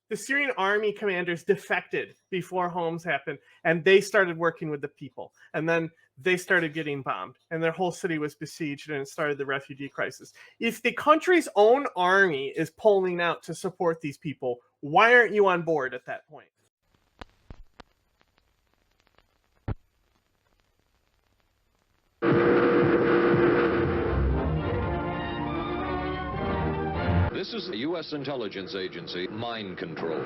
The Syrian army commanders defected before Homs happened, and they started working with the people. And then they started getting bombed, and their whole city was besieged, and it started the refugee crisis. If the country's own army is pulling out to support these people, why aren't you on board at that point? This is the U.S. intelligence agency, mind control.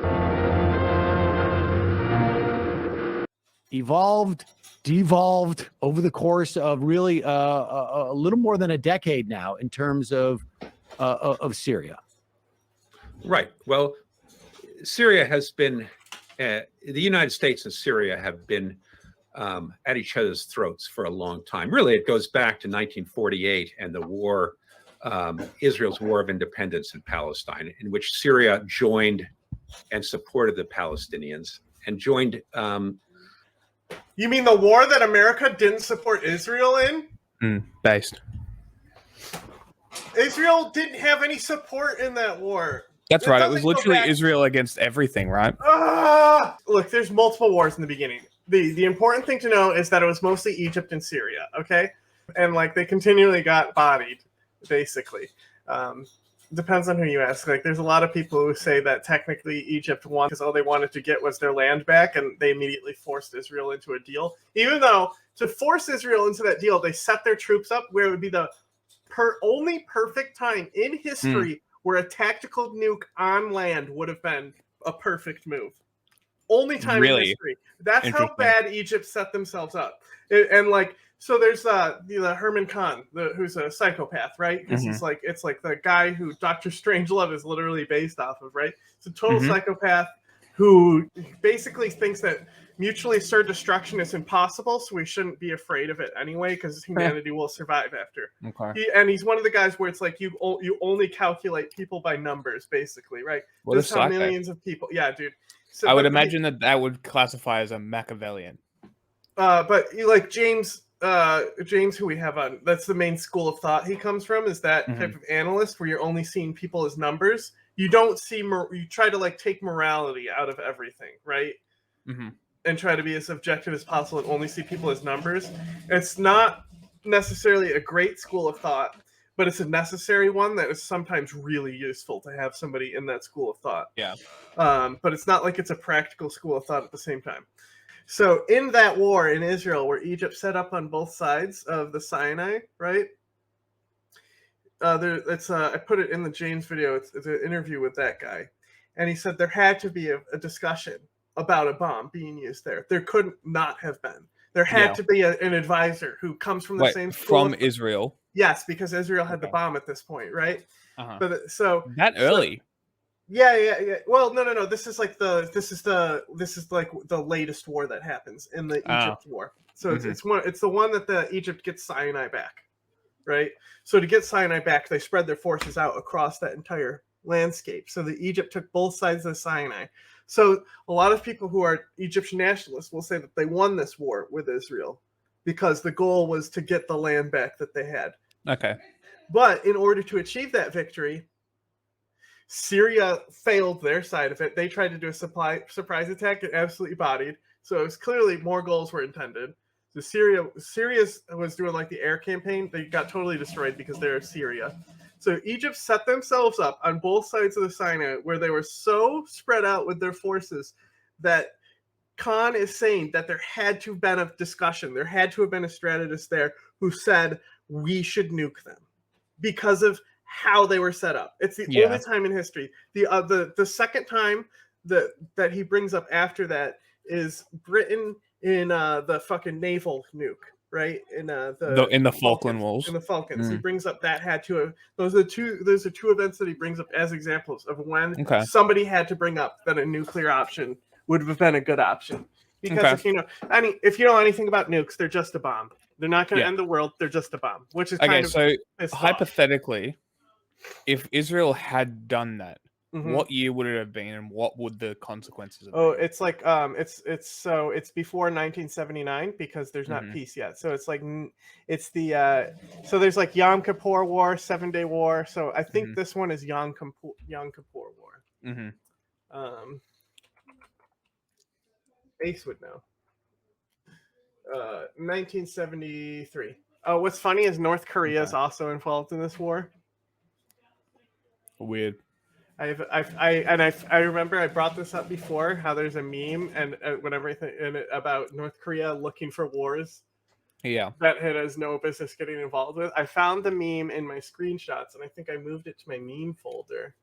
Evolved, devolved over the course of really a little more than a decade now in terms of Syria. Right. Well, Syria has been, the United States and Syria have been at each other's throats for a long time. Really, it goes back to 1948 and the war, Israel's War of Independence in Palestine, in which Syria joined and supported the Palestinians and joined. You mean the war that America didn't support Israel in? Based. Israel didn't have any support in that war. That's right. It was literally Israel against everything, right? Look, there's multiple wars in the beginning. The important thing to know is that it was mostly Egypt and Syria, okay? And, like, they continually got bodied, basically. Depends on who you ask. Like, there's a lot of people who say that technically Egypt won because all they wanted to get was their land back, and they immediately forced Israel into a deal. Even though, to force Israel into that deal, they set their troops up where it would be the only perfect time in history where a tactical nuke on land would have been a perfect move. Only time in history. That's how bad Egypt set themselves up. And like, so there's the Herman Khan, who's a psychopath, right? Because it's like the guy who Dr. Strangelove is literally based off of, right? It's a total psychopath who basically thinks that mutually assured destruction is impossible, so we shouldn't be afraid of it anyway, because humanity will survive after. Okay. And he's one of the guys where it's like you only calculate people by numbers, basically, right? Well, There's how millions of people. Yeah, dude. So, I would imagine that would classify as a Machiavellian. But like James, who we have on, that's the main school of thought he comes from, is that type of analyst where you're only seeing people as numbers. You don't see, you try to like take morality out of everything, right? And try to be as objective as possible and only see people as numbers. It's not necessarily a great school of thought, but it's a necessary one that is sometimes really useful to have somebody in that school of thought. Yeah. But it's not like it's a practical school of thought at the same time. So in that war in Israel, where Egypt set up on both sides of the Sinai, right? I put it in the James video. It's an interview with that guy. And he said there had to be a discussion about a bomb being used there. There couldn't not have been. There had to be an advisor who comes from the same school. From Israel? Yes, because Israel had the bomb at this point, right? But so that early. Yeah. Well, no. This is like the latest war that happens in the Egypt war. So it's the one that the Egypt gets Sinai back, right? So to get Sinai back, they spread their forces out across that entire landscape. So the Egypt took both sides of the Sinai. So a lot of people who are Egyptian nationalists will say that they won this war with Israel because the goal was to get the land back that they had. Okay. But in order to achieve that victory, Syria failed their side of it. They tried to do a surprise attack and absolutely bodied. So it was clearly more goals were intended. So Syria was doing like the air campaign. They got totally destroyed because they're Syria. So Egypt set themselves up on both sides of the Sinai where they were so spread out with their forces that Khan is saying that there had to have been a discussion. There had to have been a strategist there who said we should nuke them because of how they were set up. It's the only time in history. The second time that he brings up after that is Britain in the fucking naval nuke. Right in the Falkland Walls. In the Falklands, he brings up that had to have. Those are two events that he brings up as examples of when somebody had to bring up that a nuclear option would have been a good option. Because if you know anything about nukes, they're just a bomb. They're not going to end the world. They're just a bomb. Which is kind of so hypothetically, if Israel had done that, what year would it have been, and what would the consequences have been? It's like it's before 1979 because there's not peace yet. So it's like so there's like Yom Kippur War, 7-Day War. So I think this one is Yom Kippur War. Ace would know. 1973. Oh, what's funny is North Korea is also involved in this war. Weird. I remember I brought this up before. How there's a meme and about North Korea looking for wars. Yeah. That it has no business getting involved with. I found the meme in my screenshots, and I think I moved it to my meme folder.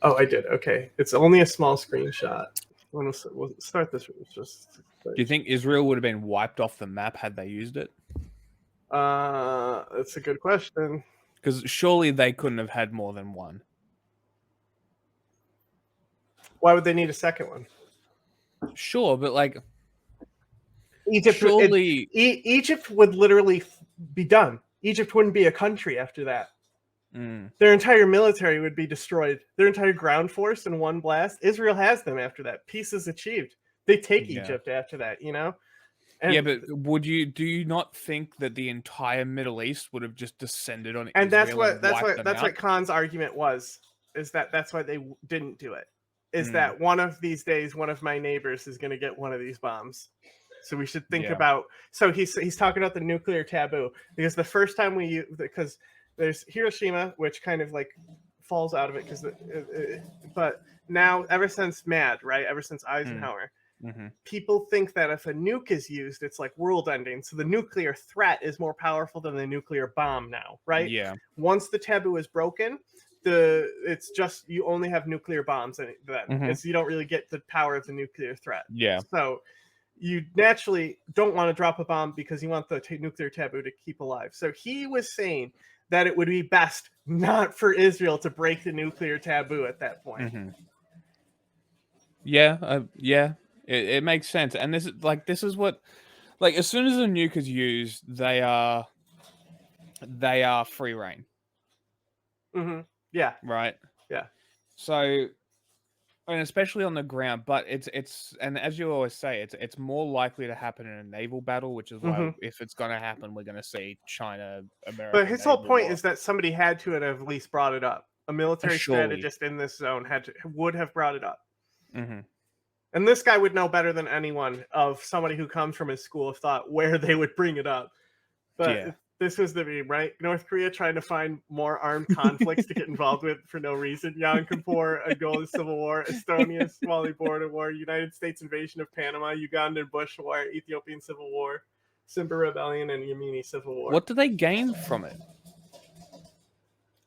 Oh, I did. Okay, it's only a small screenshot. We'll start this. Do you think Israel would have been wiped off the map had they used it? That's a good question. Because surely they couldn't have had more than one. Why would they need a second one? Sure, but like Egypt, surely Egypt would literally be done. Egypt wouldn't be a country after that. Their entire military would be destroyed. Their entire ground force in one blast. Israel has them after that. Peace is achieved. They take Egypt after that, you know? And, but do you not think that the entire Middle East would have just descended on and Israel? That's what Khan's argument was, is that's why they didn't do it. Is that one of these days, one of my neighbors is going to get one of these bombs. So we should think about. So he's talking about the nuclear taboo, because the first time because there's Hiroshima, which kind of like falls out of it, but now ever since ever since Eisenhower, people think that if a nuke is used, it's like world ending. So the nuclear threat is more powerful than the nuclear bomb now, right? Yeah. Once the taboo is broken, it's just you only have nuclear bombs, and then you don't really get the power of the nuclear threat. Yeah. So you naturally don't want to drop a bomb because you want the nuclear taboo to keep alive. So he was saying that it would be best not for Israel to break the nuclear taboo at that point. Yeah, it makes sense. And this is what, like, as soon as a nuke is used, they are free reign. Yeah. Right. Yeah. So, and especially on the ground, but it's and as you always say, it's more likely to happen in a naval battle, which is why if it's going to happen, we're going to see China, America. But his whole point is that somebody had to have at least brought it up. A military strategist in this zone would have brought it up. And this guy would know better than anyone of somebody who comes from his school of thought where they would bring it up. But this was the meme, right? North Korea trying to find more armed conflicts to get involved with for no reason. Yom Kippur, Angola Civil War, Estonia, Somali border war, United States invasion of Panama, Ugandan Bush War, Ethiopian Civil War, Simba Rebellion, and Yemeni Civil War. What do they gain from it?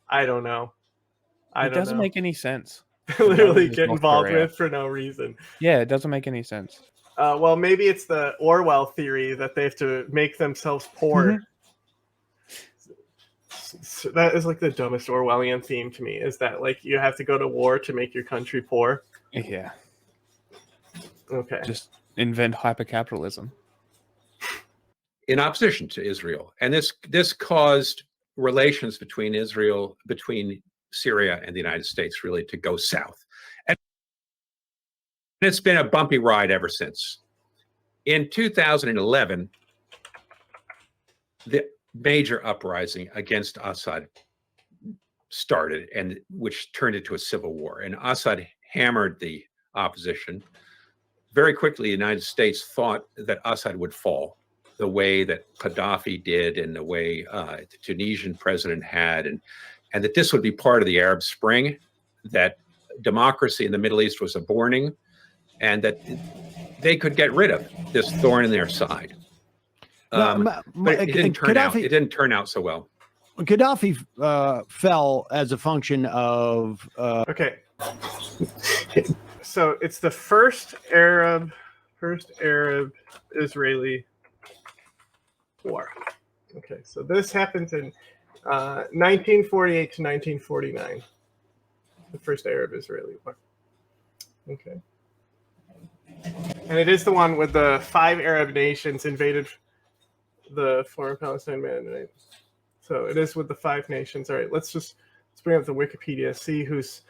I don't know. It doesn't make any sense. Literally get involved with for no reason. Yeah, it doesn't make any sense. Well, maybe it's the Orwell theory that they have to make themselves poor. So that is like the dumbest Orwellian theme to me, is that like you have to go to war to make your country poor. Yeah. Okay. Just invent hypercapitalism. In opposition to Israel. And this caused relations between Syria and the United States really to go south. And it's been a bumpy ride ever since. In 2011, the major uprising against Assad started, and which turned into a civil war. And Assad hammered the opposition. Very quickly, the United States thought that Assad would fall the way that Gaddafi did and the way the Tunisian president had, and that this would be part of the Arab Spring, that democracy in the Middle East was aborting, and that they could get rid of this thorn in their side. But it didn't turn out. It didn't turn out so well. Gaddafi fell as a function of. Okay. So it's the first Arab-Israeli war. Okay, so this happened in 1948 to 1949. The first Arab-Israeli war. Okay. And it is the one with the 5 Arab nations invaded the former Palestine Mandate. So it is with the 5 nations. All right, let's bring up the Wikipedia, see who's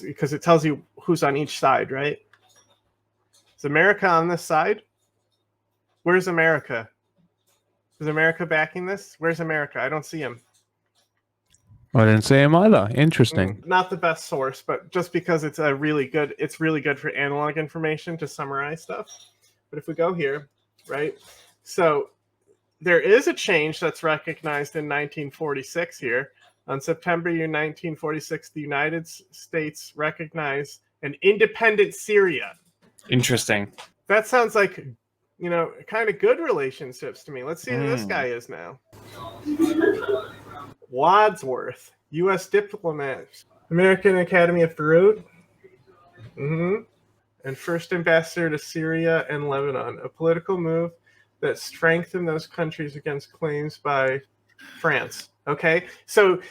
because it tells you who's on each side, right? Is America on this side? Where's America? Is America backing this? Where's America? I don't see him. I didn't see him either. Interesting. Not the best source, but just because it's really good for analog information to summarize stuff. But if we go here, right? So there is a change that's recognized in 1946 here. On September 1946, the United States recognized an independent Syria. Interesting. That sounds like, kind of good relationships to me. Let's see who this guy is now. Wadsworth, U.S. diplomat, American Academy of Beirut, and first ambassador to Syria and Lebanon, a political move that strengthened those countries against claims by France. Okay, so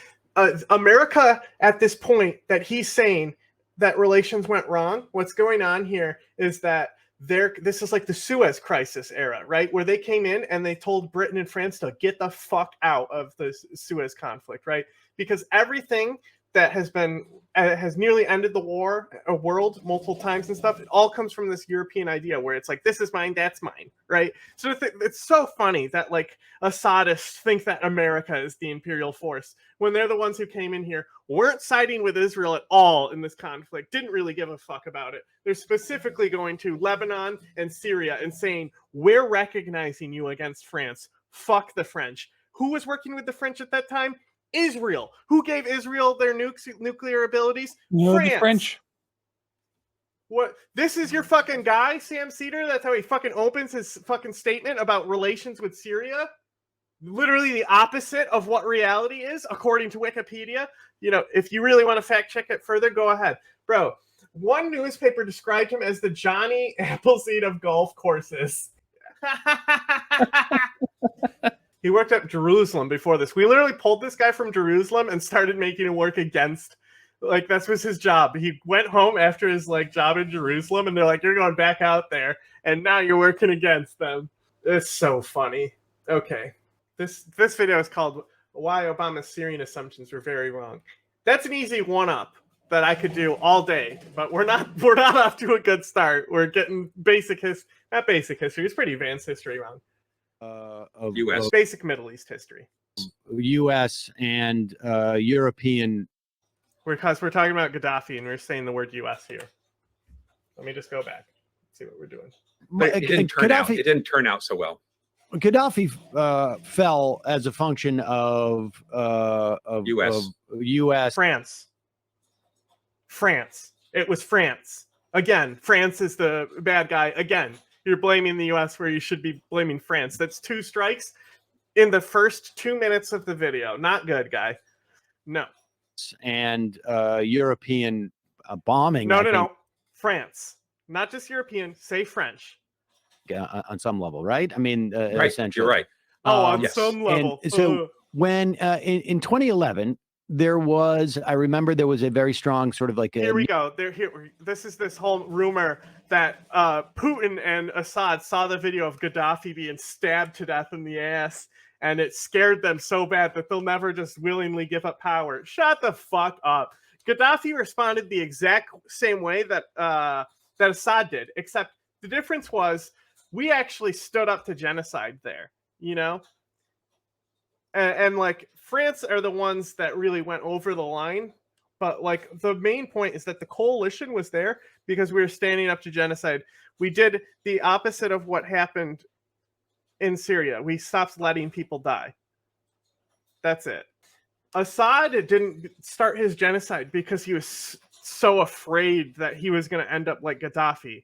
America at this point that he's saying that relations went wrong, what's going on here is that this is like the Suez Crisis era, right? Where they came in and they told Britain and France to get the fuck out of the Suez conflict, right? Because everything that has nearly ended the world multiple times and stuff, it all comes from this European idea where it's like, this is mine, that's mine, right? So it's so funny that like Assadists think that America is the imperial force when they're the ones who came in here, weren't siding with Israel at all in this conflict, didn't really give a fuck about it. They're specifically going to Lebanon and Syria and saying, we're recognizing you against France. Fuck the French. Who was working with the French at that time? Israel. Who gave Israel their nuclear abilities? France. The French. What? This is your fucking guy, Sam Seder? That's how he fucking opens his fucking statement about relations with Syria? Literally the opposite of what reality is, according to Wikipedia. If you really want to fact check it further, go ahead. Bro, one newspaper described him as the Johnny Appleseed of golf courses. He worked at Jerusalem before this. We literally pulled this guy from Jerusalem and started making him work against, like, that was his job. He went home after his, like, job in Jerusalem, and they're like, you're going back out there, and now you're working against them. It's so funny. Okay. This video is called Why Obama's Syrian Assumptions Were Very Wrong. That's an easy one-up that I could do all day, but we're not off to a good start. We're getting not basic history, it's pretty advanced history wrong. U.S. Basic Middle East history. U.S. and European. Because we're talking about Gaddafi and we're saying the word U.S. here. Let me just go back. See what we're doing. It didn't turn out so well. Gaddafi fell as a function of U.S. U.S. France. It was France. Again, France is the bad guy. Again, you're blaming the U.S. where you should be blaming France. That's 2 strikes in the first 2 minutes of the video. Not good, guy. No. And European bombing. No. France. Not just European. Say French. On some level, right? I mean, right. essentially. You're right. On yes. some level. And so when in 2011, there was a very strong sort of like a... Here we go. This is this whole rumor that Putin and Assad saw the video of Gaddafi being stabbed to death in the ass, and it scared them so bad that they'll never just willingly give up power. Shut the fuck up. Gaddafi responded the exact same way that Assad did, except the difference was we actually stood up to genocide there, and like France are the ones that really went over the line. But like the main point is that the coalition was there because we were standing up to genocide. We did the opposite of what happened in Syria. We stopped letting people die. That's it. Assad didn't start his genocide because he was so afraid that he was going to end up like Gaddafi.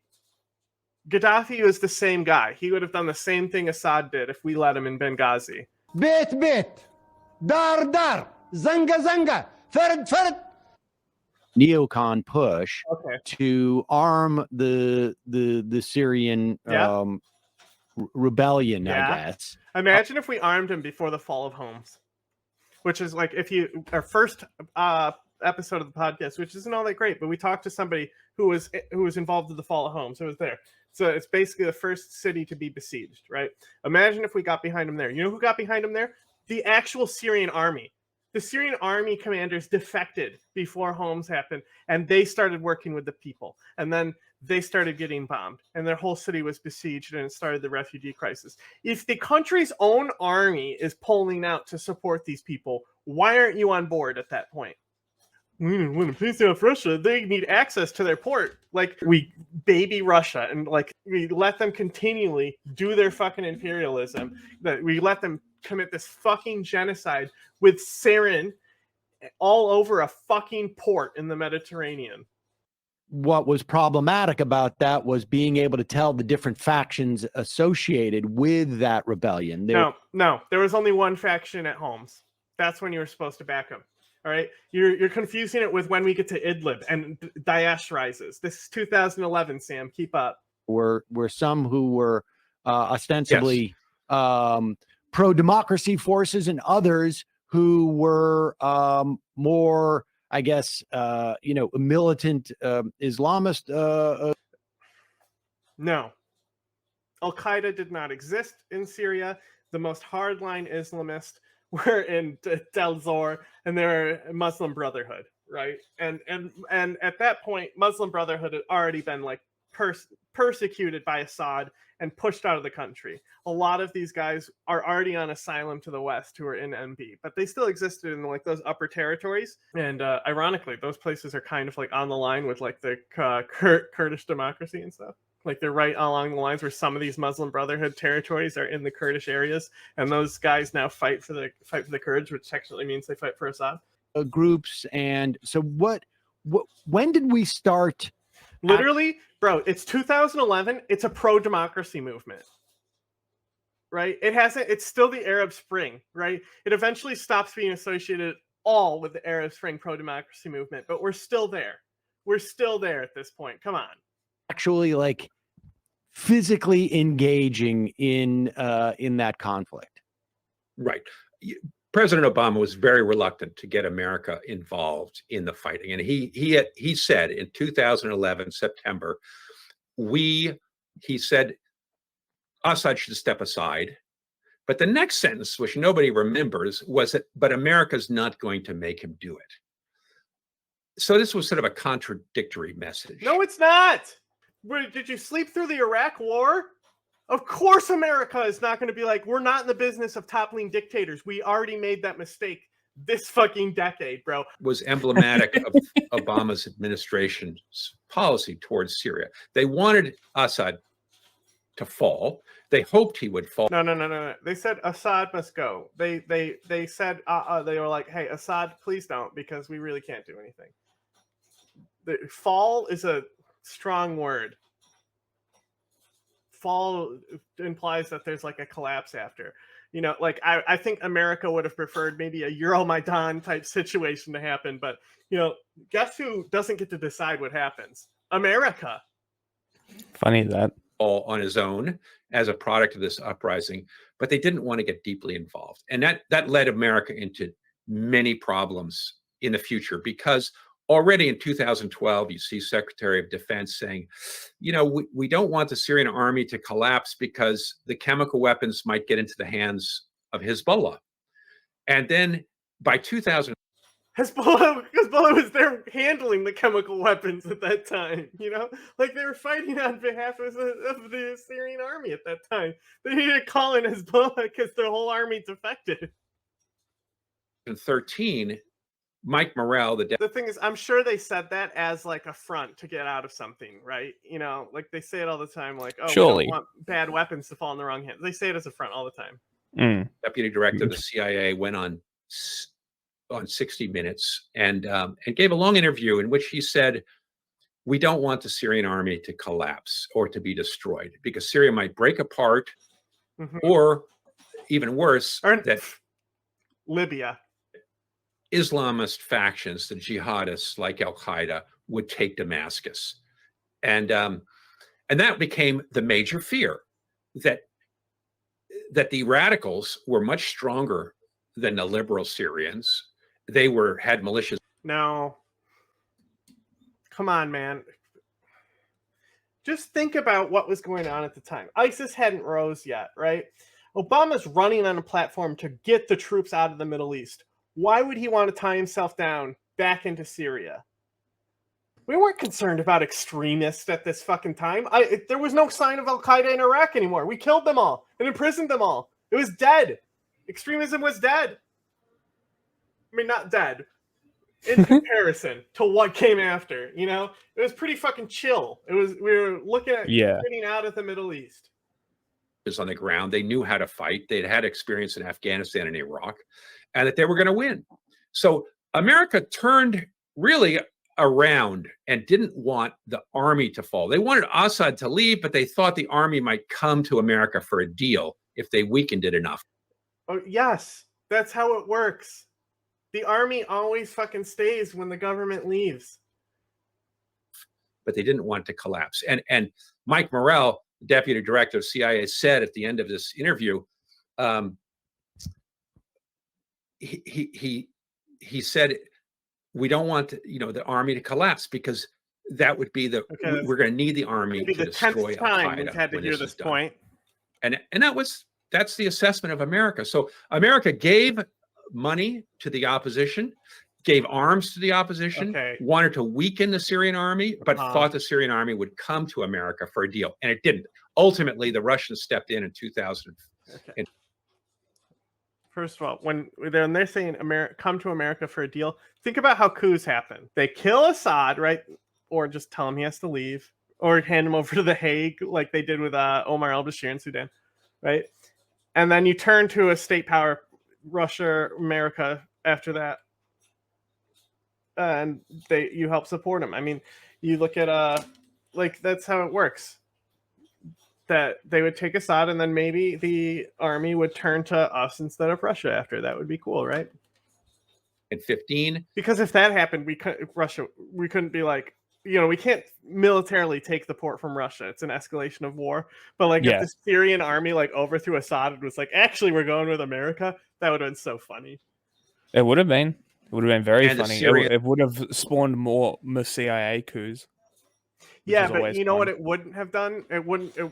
Gaddafi was the same guy. He would have done the same thing Assad did if we let him in Benghazi. بيت دار زنقة زنقة فرد neocon push Okay. to arm the Syrian rebellion, Yeah. I guess. Imagine if we armed him before the fall of Homs, which is like our first episode of the podcast, which isn't all that great, but we talked to somebody who was involved in the fall of Homs. It was there. So it's basically the first city to be besieged, right? Imagine if we got behind him there. You know who got behind him there? The actual Syrian army. The Syrian army commanders defected before Homs happened, and they started working with the people. And then they started getting bombed, and their whole city was besieged, and it started the refugee crisis. If the country's own army is pulling out to support these people, Why aren't you on board at that point? When a peace with Russia, they need access to their port. Like, we baby Russia, and like we let them continually do their fucking imperialism. That we let them commit this fucking genocide with sarin all over a fucking port in the Mediterranean. What was problematic about that was being able to tell the different factions associated with that rebellion. No, there was only one faction at Homs. That's when you were supposed to back them. All right, you're confusing it with when we get to Idlib and Daesh rises. This is 2011, Sam. Keep up. Were some who were ostensibly pro-democracy forces, and others who were more, I guess, militant Islamist. No, al-Qaeda did not exist in Syria. The most hardline Islamist were in Del Zor, and they're Muslim Brotherhood, right? And at that point, Muslim Brotherhood had already been like persecuted by Assad and pushed out of the country. A lot of these guys are already on asylum to the west who are in MB, but they still existed in like those upper territories. And ironically, those places are kind of like on the line with like the Kurdish democracy and stuff. Like they're right along the lines where some of these Muslim Brotherhood territories are in the Kurdish areas, and those guys now fight for the Kurds, which technically means they fight for Assad. Groups. And so when did we start? Literally, bro, it's 2011. It's a pro-democracy movement, right? It's still the Arab Spring, right? It eventually stops being associated all with the Arab Spring pro-democracy movement, but we're still there. We're still there at this point. Come on. Actually, like, physically engaging in that conflict. Right. President Obama was very reluctant to get America involved in the fighting. And he said in 2011, September, he said Assad should step aside. But the next sentence, which nobody remembers, was that, but America's not going to make him do it. So this was sort of a contradictory message. No, it's not. Did you sleep through the Iraq War? Of course America is not going to be like, we're not in the business of toppling dictators. We already made that mistake this fucking decade, bro. Was emblematic of Obama's administration's policy towards Syria. They wanted Assad to fall. They hoped he would fall. No. They said Assad must go. They said they were like, hey, Assad, please don't, because we really can't do anything. The fall is a strong word. Fall implies that there's like a collapse after. You know, like I think America would have preferred maybe a Euromaidan type situation to happen, but you know, guess who doesn't get to decide what happens? America. Funny that. All on his own as a product of this uprising, but they didn't want to get deeply involved. And that led America into many problems in the future, because already in 2012, you see Secretary of Defense saying, you know, we don't want the Syrian army to collapse because the chemical weapons might get into the hands of Hezbollah. And then by 2000, Hezbollah was there handling the chemical weapons at that time, you know? Like they were fighting on behalf of the Syrian army at that time. They needed to call in Hezbollah because their whole army defected. In 2013, Mike Morrell, the thing is, I'm sure they said that as like a front to get out of something, right? You know, like they say it all the time, like, oh, surely we don't want bad weapons to fall in the wrong hands. They say it as a front all the time. Deputy director of the CIA went on 60 Minutes and gave a long interview in which he said, we don't want the Syrian army to collapse or to be destroyed because Syria might break apart, or even worse, that Libya. Islamist factions, the jihadists like al-Qeada, would take Damascus. And that became the major fear, that the radicals were much stronger than the liberal Syrians. They had militias. No. Come on, man. Just think about what was going on at the time. ISIS hadn't rose yet, right? Obama's running on a platform to get the troops out of the Middle East. Why would he want to tie himself down back into Syria? We weren't concerned about extremists at this fucking time. There was no sign of al-Qaeda in Iraq anymore. We killed them all and imprisoned them all. It was dead. Extremism was dead. I mean, not dead. In comparison to what came after, you know, it was pretty fucking chill. We were looking at getting out of the Middle East. On the ground, they knew how to fight. They'd had experience in Afghanistan and Iraq, and that they were going to win. So America turned really around and didn't want the army to fall. They wanted Assad to leave, but they thought the army might come to America for a deal if they weakened it enough. Oh, yes, that's how it works. The army always fucking stays when the government leaves. But they didn't want to collapse. And Mike Morrell, deputy director of CIA, said at the end of this interview, he said, we don't want the army to collapse because that would be we're going to need the army to destroy al-Qaeda. We've had to hear this point. And that's the assessment of America. So America gave money to the opposition, gave arms to the opposition, wanted to weaken the Syrian army, but thought the Syrian army would come to America for a deal, and it didn't. Ultimately, the Russians stepped in 2000. Okay. First of all, when they're saying come to America for a deal, think about how coups happen. They kill Assad, right? Or just tell him he has to leave, or hand him over to The Hague, like they did with Omar al-Bashir in Sudan, right? And then you turn to a state power, Russia, America, after that, and you help support him. I mean, you look at like that's how it works. That they would take Assad, and then maybe the army would turn to us instead of Russia after. That would be cool, right? In 15, because if that happened, we couldn't be like, we can't militarily take the port from Russia. It's an escalation of war. But like if the Syrian army like overthrew Assad and was like, actually, we're going with America, that would have been so funny. It would have been. It would have been very funny. It would have spawned more CIA coups. Yeah, but you know what it wouldn't have done?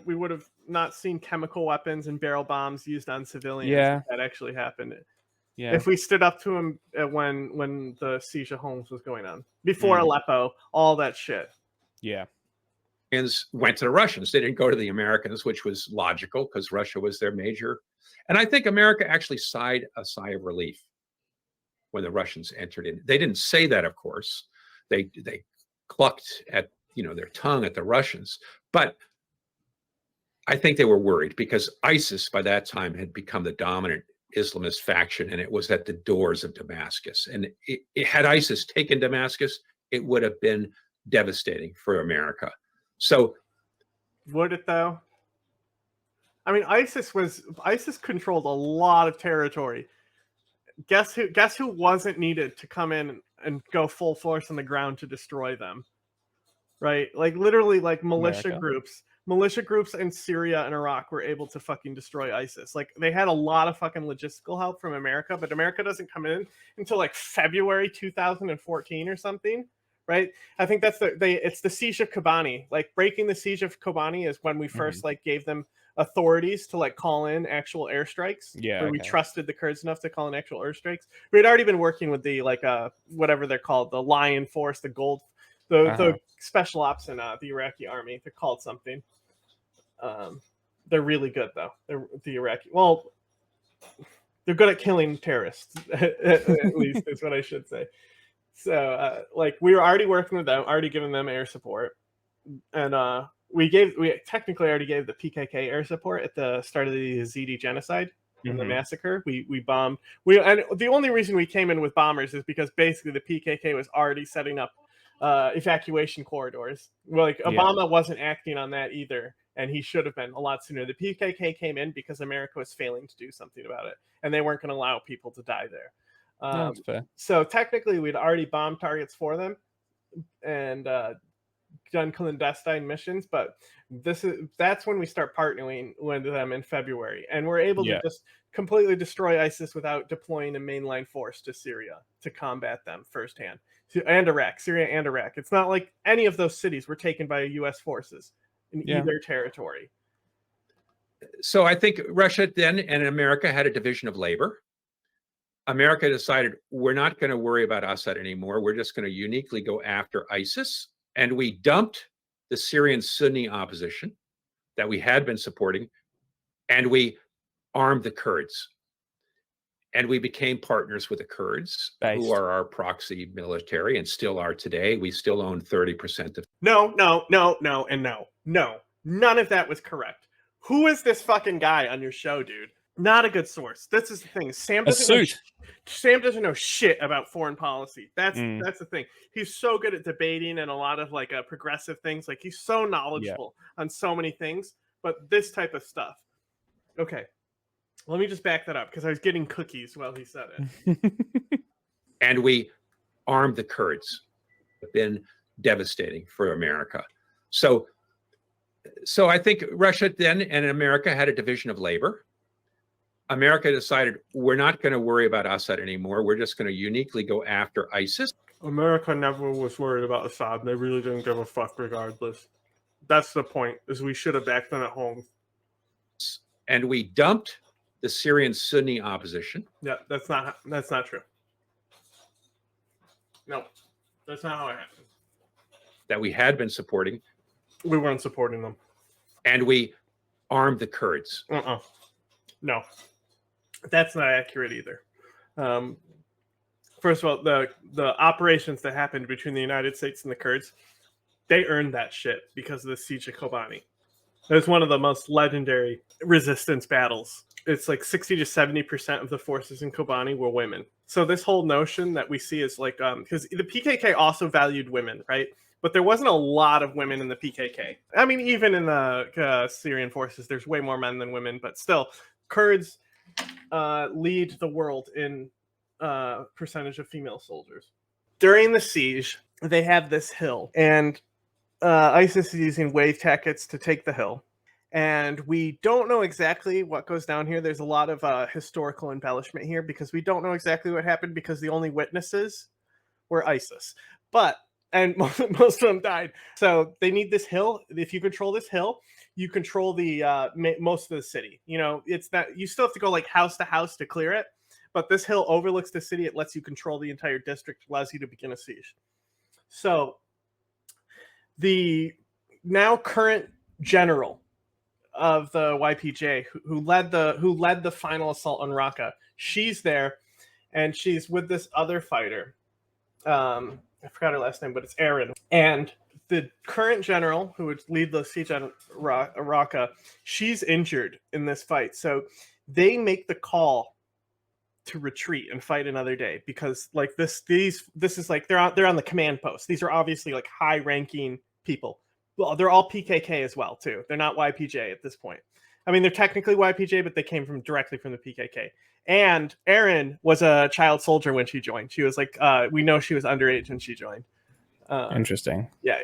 We would have not seen chemical weapons and barrel bombs used on civilians. Yeah. That actually happened. Yeah. If we stood up to him when the siege of Homs was going on, before Aleppo, all that shit. Yeah. Went to the Russians. They didn't go to the Americans, which was logical because Russia was their major. And I think America actually sighed a sigh of relief when the Russians entered in. They didn't say that, of course. They clucked at their tongue at the Russians, but I think they were worried because ISIS by that time had become the dominant Islamist faction, and it was at the doors of Damascus. And had ISIS taken Damascus, it would have been devastating for America. So, would it though? I mean, ISIS controlled a lot of territory. Guess who wasn't needed to come in and go full force on the ground to destroy them? Right? Like literally like militia groups in Syria and Iraq were able to fucking destroy ISIS. Like they had a lot of fucking logistical help from America, but America doesn't come in until like February 2014 or something. Right? I think that's it's the siege of Kobani. Like breaking the siege of Kobani is when we first like gave them authorities to like call in actual airstrikes. Yeah. Where we trusted the Kurds enough to call in actual airstrikes. We had already been working with the like whatever they're called, the Lion Force, the Gold, the special ops in the Iraqi army. They're called something. They're really good though. The Iraqi. Well, they're good at killing terrorists. At least is what I should say. So, like, we were already working with them, already giving them air support, and we technically already gave the PKK air support at the start of the Yazidi genocide and the massacre. We bombed. And the only reason we came in with bombers is because basically the PKK was already setting up evacuation corridors. Well, like Obama wasn't acting on that either, and he should have been a lot sooner. The PKK came in because America was failing to do something about it, and they weren't going to allow people to die there. No, that's fair. So technically, we'd already bombed targets for them and done clandestine missions, but that's when we start partnering with them in February, and we're able to just completely destroy ISIS without deploying a mainline force to Syria to combat them firsthand, and Iraq, Syria and Iraq. It's not like any of those cities were taken by U.S. forces in either territory. So I think Russia then and America had a division of labor. America decided we're not going to worry about Assad anymore. We're just going to uniquely go after ISIS. And we dumped the Syrian Sunni opposition that we had been supporting, and we armed the Kurds. And we became partners with the Kurds, Based. who are our proxy military and still are today. We still own 30% of. No. None of that was correct. Who is this fucking guy on your show, dude? Not a good source. This is the thing. Sam doesn't know shit about foreign policy. That's the thing. He's so good at debating and a lot of like progressive things. Like he's so knowledgeable on so many things, but this type of stuff. Okay. Let me just back that up because I was getting cookies while he said it. And we armed the Kurds. It's been devastating for America. So I think Russia then and America had a division of labor. America decided we're not going to worry about Assad anymore. We're just going to uniquely go after ISIS. America never was worried about Assad. They really didn't give a fuck regardless. That's the point, is we should have backed them at home. And we dumped the Syrian Sunni opposition. Yeah, that's not true. No, that's not how it happened. That we had been supporting. We weren't supporting them. And we armed the Kurds. No, that's not accurate either. First of all, the operations that happened between the United States and the Kurds, they earned that shit because of the siege of Kobani. It was one of the most legendary resistance battles. It's like 60 to 70% of the forces in Kobani were women. So this whole notion that we see is like, because the PKK also valued women, right? But there wasn't a lot of women in the PKK. I mean, even in the Syrian forces, there's way more men than women, but still, Kurds lead the world in percentage of female soldiers. During the siege, they have this hill, and ISIS is using wave tactics to take the hill. And we don't know exactly what goes down here. There's a lot of historical embellishment here because we don't know exactly what happened because the only witnesses were ISIS. And most of them died. So they need this hill. If you control this hill, you control the most of the city. You know, it's that you still have to go like house to house to clear it. But this hill overlooks the city. It lets you control the entire district, allows you to begin a siege. So the now current general of the YPJ who led the final assault on Raqqa, she's there, and she's with this other fighter. I forgot her last name, but it's Erin. And the current general who would lead the siege on Raqqa, she's injured in this fight. So they make the call to retreat and fight another day because like this is like they're on the command post. These are obviously like high-ranking people. Well, they're all PKK as well too. They're not YPJ at this point. I mean, they're technically YPJ, but they came directly from the PKK. And Erin was a child soldier when she joined. She was like, we know she was underage when she joined. Interesting. Yeah.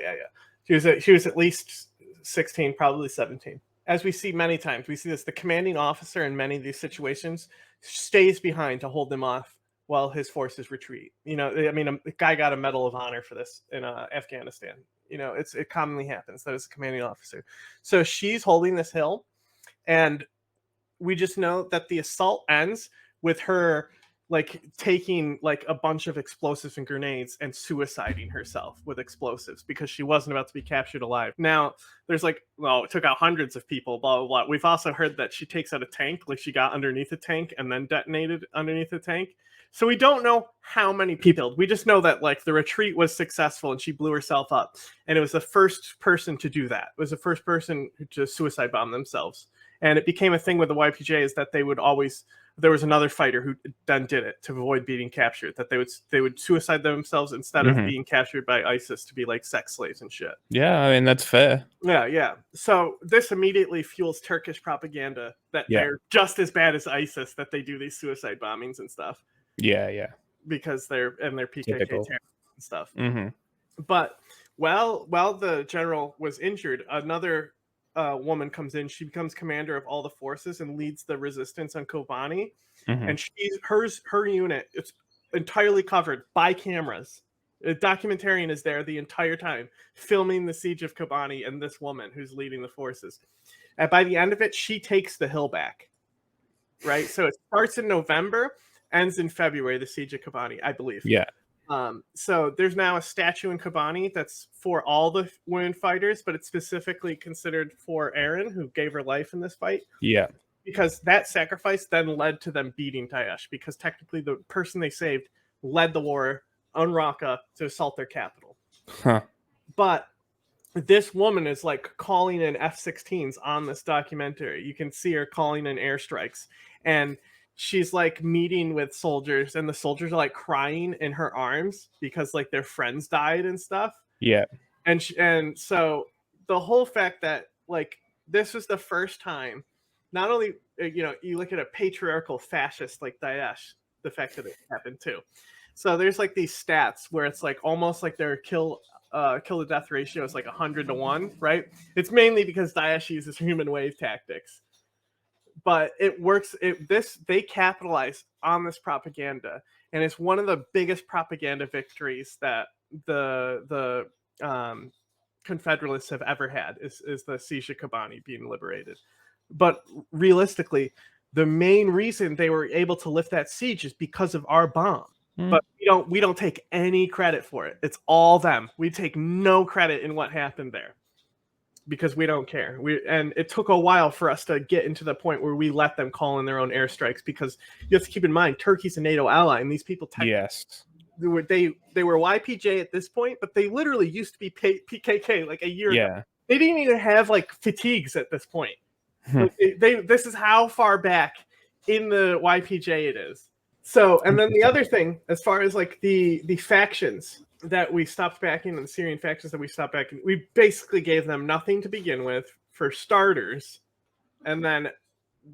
She was at least 16, probably 17. As we see many times, we see this: the commanding officer in many of these situations stays behind to hold them off while his forces retreat. You know, I mean, a guy got a Medal of Honor for this in Afghanistan. You know, it commonly happens. That is a commanding officer. So she's holding this hill, and we just know that the assault ends with her like taking like a bunch of explosives and grenades and suiciding herself with explosives because she wasn't about to be captured alive. Now there's like, well, it took out hundreds of people, blah, blah, blah. We've also heard that she takes out a tank, like she got underneath a tank and then detonated underneath the tank. So we don't know how many people. We just know that like the retreat was successful and she blew herself up. And it was the first person to do that. It was the first person to suicide bomb themselves. And it became a thing with the YPJ is that they would always, there was another fighter who then did it to avoid being captured, that they would suicide themselves instead of being captured by ISIS to be like sex slaves and shit. Yeah, I mean, that's fair. Yeah. So this immediately fuels Turkish propaganda that they're just as bad as ISIS, that they do these suicide bombings and stuff. Yeah. Because they're PKK terrorists and stuff. Mm-hmm. But while the general was injured, another woman comes in. She becomes commander of all the forces and leads the resistance on Kobani. Mm-hmm. And her unit, it's entirely covered by cameras. A documentarian is there the entire time filming the siege of Kobani and this woman who's leading the forces. And by the end of it, she takes the hill back. Right? So it starts in November, ends in February, the siege of Kobani, I believe. Yeah. So there's now a statue in Kobani that's for all the women fighters, but it's specifically considered for Erin, who gave her life in this fight. Yeah. because that sacrifice then led to them beating Daesh, because technically the person they saved led the war on Raqqa to assault their capital. Huh. But this woman is like calling in F-16s on this documentary. You can see her calling in airstrikes, and she's like meeting with soldiers, and the soldiers are like crying in her arms because like their friends died and stuff. Yeah. And so the whole fact that like this was the first time, not only you look at a patriarchal fascist like Daesh, the fact that it happened too. So there's like these stats where it's like almost like their kill to death ratio is like 100-1, right? It's mainly because Daesh uses human wave tactics, but it works. They capitalize on this propaganda, and it's one of the biggest propaganda victories that the Confederalists have ever had is the Siege of Kobani being liberated. But realistically, the main reason they were able to lift that siege is because of our bomb. But we don't take any credit for it. It's all them. We take no credit in what happened there because we don't care. And it took a while for us to get into the point where we let them call in their own airstrikes, because you have to keep in mind Turkey's a NATO ally, and these people they were YPJ at this point, but they literally used to be PKK like a year ago. They didn't even have like fatigues at this point. Like this is how far back in the YPJ it is. So, and then the other thing, as far as like the factions that we stopped backing, and the Syrian factions that we stopped backing, we basically gave them nothing to begin with, for starters. And then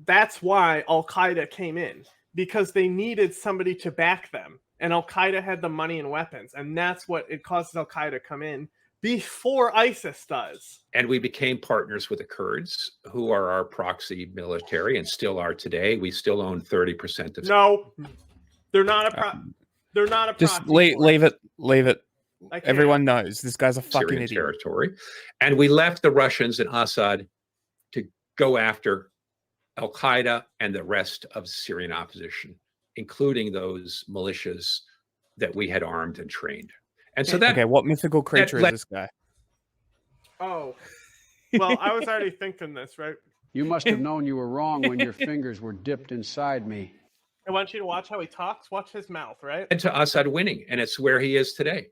that's why al-Qaeda came in, because they needed somebody to back them. And al-Qaeda had the money and weapons. And that's what it causes al-Qaeda to come in before ISIS does. And we became partners with the Kurds, who are our proxy military and still are today. We still own 30% of. No, they're not they're not a just proxy. leave it. Everyone knows this guy's a fucking Syrian idiot. territory. And we left the Russians and Assad to go after al-Qaeda and the rest of Syrian opposition, including those militias that we had armed and trained. And so that, what mythical creature is this guy? Oh, well, I was already thinking this, right? You must have known you were wrong when your fingers were dipped inside me. I want you to watch how he talks. Watch his mouth, right? and to Assad winning, and it's where he is today.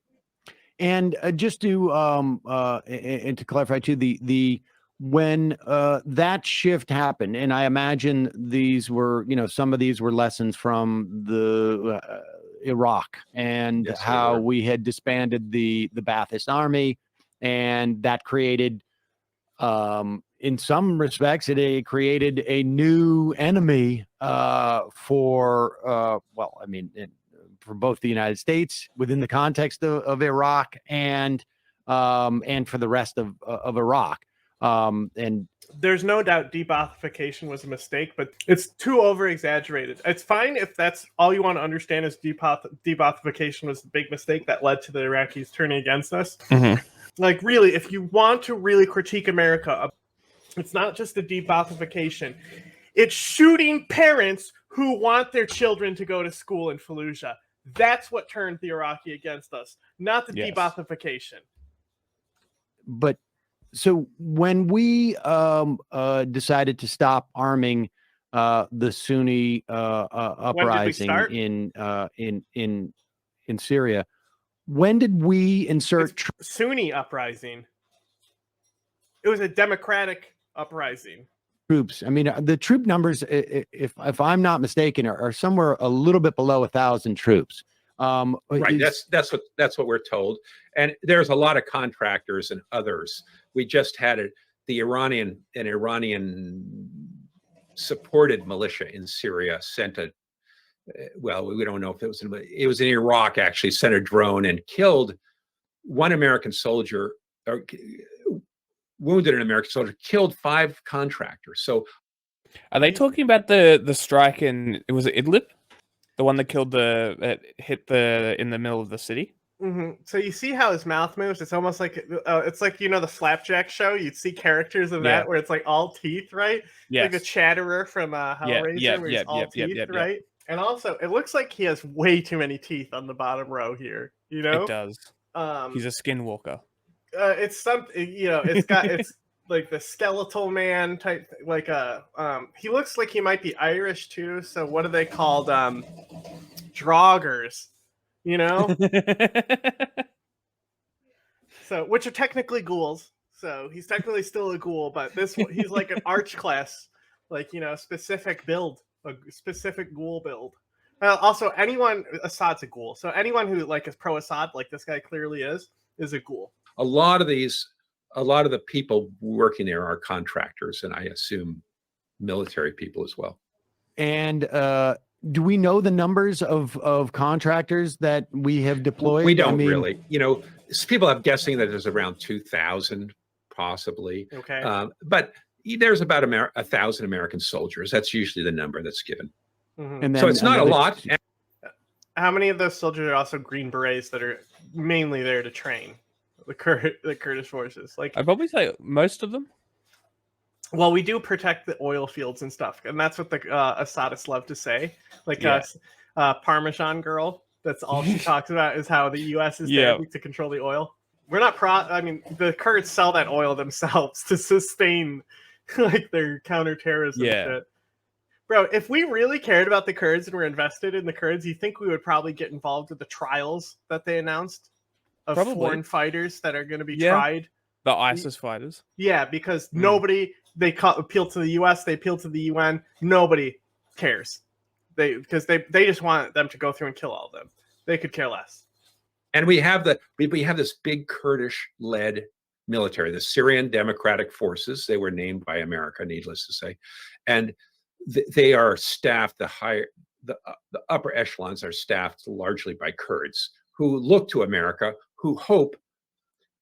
And just to and to clarify too, when that shift happened, and I imagine these were, some of these were lessons from the Iraq and how we had disbanded the Ba'athist army, and that created, in some respects, it created a new enemy for for both the United States within the context of Iraq and for the rest of Iraq. And there's no doubt de-Baathification was a mistake, but it's too over-exaggerated. It's fine if that's all you want to understand is de-Baathification was the big mistake that led to the Iraqis turning against us. Mm-hmm. Like, really, if you want to really critique America, it's not just the de-Baathification. It's shooting parents who want their children to go to school in Fallujah. That's what turned the Iraqi against us, not the de-Baathification. But so when we decided to stop arming the Sunni uprising in Syria, when did we insert Sunni uprising? It was a democratic uprising. Troops. I mean, the troop numbers, if I'm not mistaken, are somewhere a little bit below 1,000 troops. Right. That's what we're told. And there's a lot of contractors and others. We just had the Iranian supported militia in Syria sent we don't know if it was in Iraq, actually, sent a drone and killed one American soldier, or wounded an American soldier, killed 5 contractors. So are they talking about the strike in, was it Idlib? The one that hit in the middle of the city? Mm-hmm. So you see how his mouth moves? It's almost like it's like the Slapjack show. You'd see characters of that where it's like all teeth, right? Yeah, like the Chatterer from Hellraiser, where he's all teeth, right? And also, it looks like he has way too many teeth on the bottom row here. It does. He's a skinwalker. It's something. It's like the skeletal man type, like he looks like he might be Irish too. So what are they called? Draugrs, you know. So which are technically ghouls. So he's technically still a ghoul, but he's like an arch class, like, you know, specific build, a specific ghoul build. Also, Assad's a ghoul. So anyone who like is pro Assad, like this guy clearly is a ghoul. A lot of the people working there are contractors, and I assume military people as well. And do we know the numbers of contractors that we have deployed? We don't really. You know, people are guessing that there's around 2,000, possibly. Okay. But there's about 1,000 American soldiers. That's usually the number that's given. Mm-hmm. And then, so it's not a lot. How many of those soldiers are also Green Berets that are mainly there to train the Kurdish forces? Like, I'd probably say most of them. Well, we do protect the oil fields and stuff, and that's what the Assadists love to say. Like, Parmesan girl, that's all she talks about is how the U.S. is there to control the oil. We're not I mean, the Kurds sell that oil themselves to sustain like their counterterrorism shit. Bro, if we really cared about the Kurds and were invested in the Kurds, you think we would probably get involved with the trials that they announced of foreign fighters that are going to be tried? The ISIS fighters. Yeah, because nobody, they appeal to the U.S., they appeal to the UN, nobody cares. Because they just want them to go through and kill all of them. They could care less. And we have this big Kurdish-led military, the Syrian Democratic Forces. They were named by America, needless to say, and they are staffed. The upper echelons are staffed largely by Kurds who look to America, who hope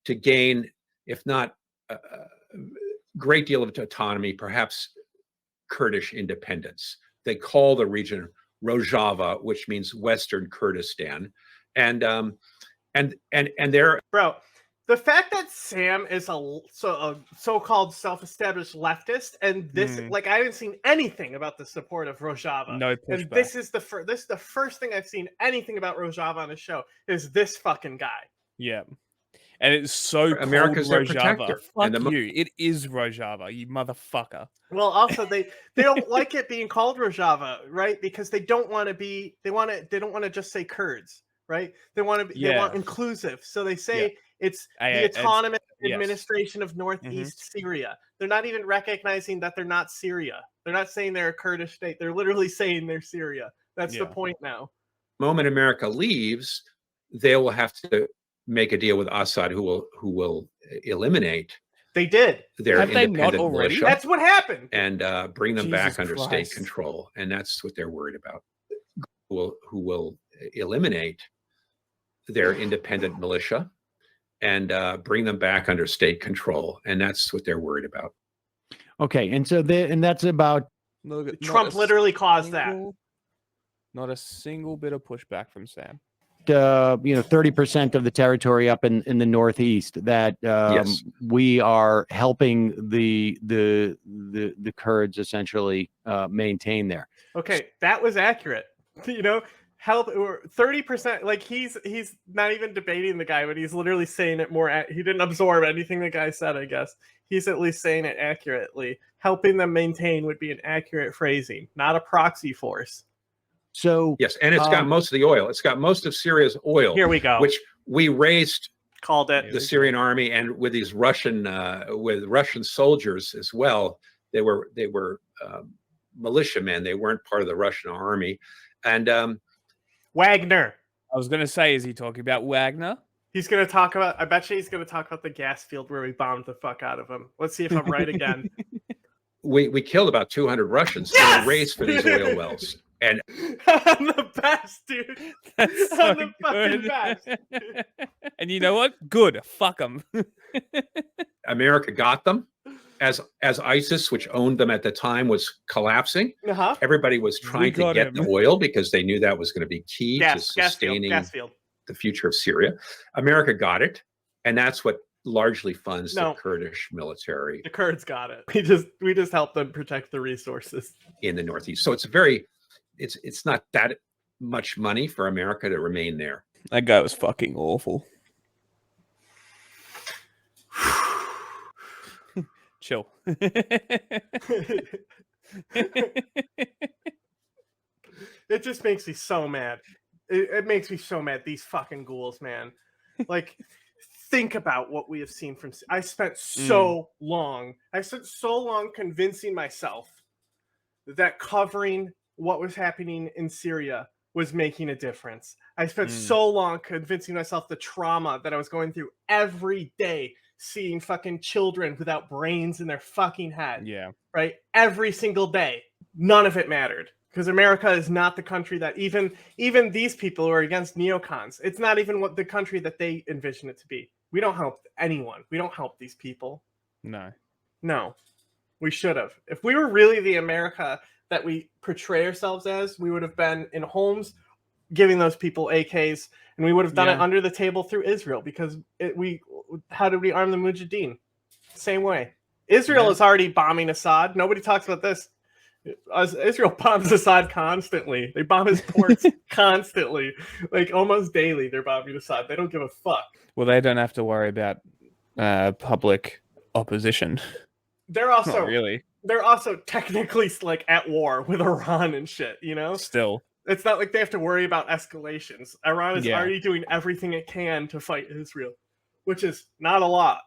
to gain, if not a great deal of autonomy, perhaps Kurdish independence. They call the region Rojava, which means Western Kurdistan, and they're the fact that Sam is a so-called self-established leftist, and this like I haven't seen anything about the support of Rojava. No pushback. And this is the first thing I've seen anything about Rojava on the show is this fucking guy. Yeah. And it's so America's their Rojava. protector. Fuck you. It is Rojava, you motherfucker. Well, also they don't like it being called Rojava, right? Because they don't want to be they don't want to just say Kurds, right? They want to they want inclusive. So they say it's the autonomous administration of Northeast Syria. They're not even recognizing that they're not Syria. They're not saying they're a Kurdish state. They're literally saying they're Syria. That's the point now. The moment America leaves, they will have to make a deal with Assad, who will eliminate. They did. Their Have they independent not already? militia That's what happened. and bring them Jesus back under Christ. state control, and that's what they're worried about. Who will eliminate their independent militia and bring them back under state control, and that's what they're worried about. Okay, and so that's about Trump literally caused that. Not a single bit of pushback from Sam. 30% of the territory up in the Northeast that we are helping the Kurds essentially maintain there. Okay, that was accurate. You know, help 30%. Like he's not even debating the guy, but he's literally saying it more. He didn't absorb anything the guy said. I guess he's at least saying it accurately. Helping them maintain would be an accurate phrasing, not a proxy force. So yes, and it's got most of the oil. It's got most of Syria's oil. Here we go. Which we raised. Called it the Syrian army, and with these Russian soldiers as well. They were militiamen. They weren't part of the Russian army. And Wagner. I was going to say, is he talking about Wagner? He's going to talk about. I bet you he's going to talk about the gas field where we bombed the fuck out of him. Let's see if I'm right again. We killed about 200 Russians in a race for these oil wells. And I'm the best, dude. That's so I'm the fucking best. And you know what? Good. Fuck them. America got them as ISIS, which owned them at the time, was collapsing. Everybody was trying to get the oil because they knew that was going to be key to sustaining the future of Syria. America got it, and that's what largely funds the Kurdish military. The Kurds got it. We just help them protect the resources in the Northeast. So it's not that much money for America to remain there. That guy was fucking awful. Chill. It just makes me so mad. It makes me so mad. These fucking ghouls, man. Like, think about what we have seen from. I spent so long convincing myself that covering what was happening in Syria was making a difference. I spent so long convincing myself the trauma that I was going through every day, seeing fucking children without brains in their fucking head. Yeah. Right? Every single day. None of it mattered. Because America is not the country that even these people who are against neocons, it's not even what the country that they envision it to be. We don't help anyone. We don't help these people. No. No. We should have. If we were really the America that we portray ourselves as, we would have been in homes giving those people AKs, and we would have done it under the table through Israel, because how did we arm the Mujahideen? Same way. Israel is already bombing Assad. Nobody talks about this. Israel bombs Assad constantly. They bomb his ports constantly. Like, almost daily, they're bombing Assad. They don't give a fuck. Well, they don't have to worry about public opposition. They're also Not really. They're also technically like at war with Iran and shit, you know? Still. It's not like they have to worry about escalations. Iran is already doing everything it can to fight Israel, which is not a lot.